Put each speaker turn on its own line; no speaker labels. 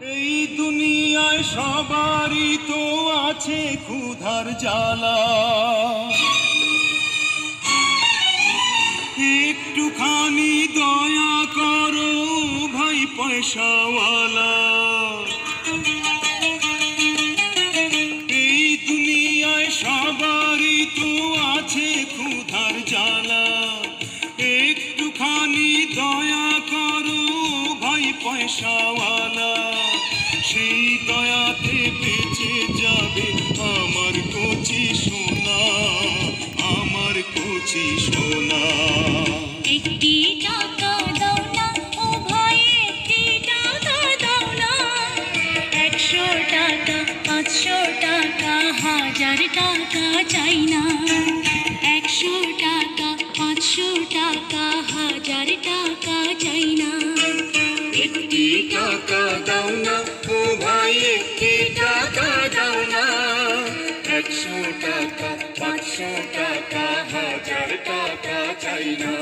এই দুনিয়ায় সবারই তো আছে ক্ষুধার জ্বালা, একটুখানি দয়া করো ভাই পয়সাওয়ালা। এই দুনিয়ায় সবারই তো আছে ক্ষুধার জ্বালা, একটুখানি দয়া করো ভাই পয়সাওয়ালা। সেই দয়াতে বেঁচে যাবে আমার কচি সোনা, আমার কচি সোনা।
একটি টাকা দাও না ও ভাই, একটি টাকা দাও না। 100 টাকা 500 টাকা 1000 টাকা চাই না। 100 টাকা 500 টাকা 1000 টাকা চাই না।
একটি টাকা দাও না ও ভাই, একটি টাকা দাও না। 100 টাকা 500 টাকা 1000 টাকা চাই না।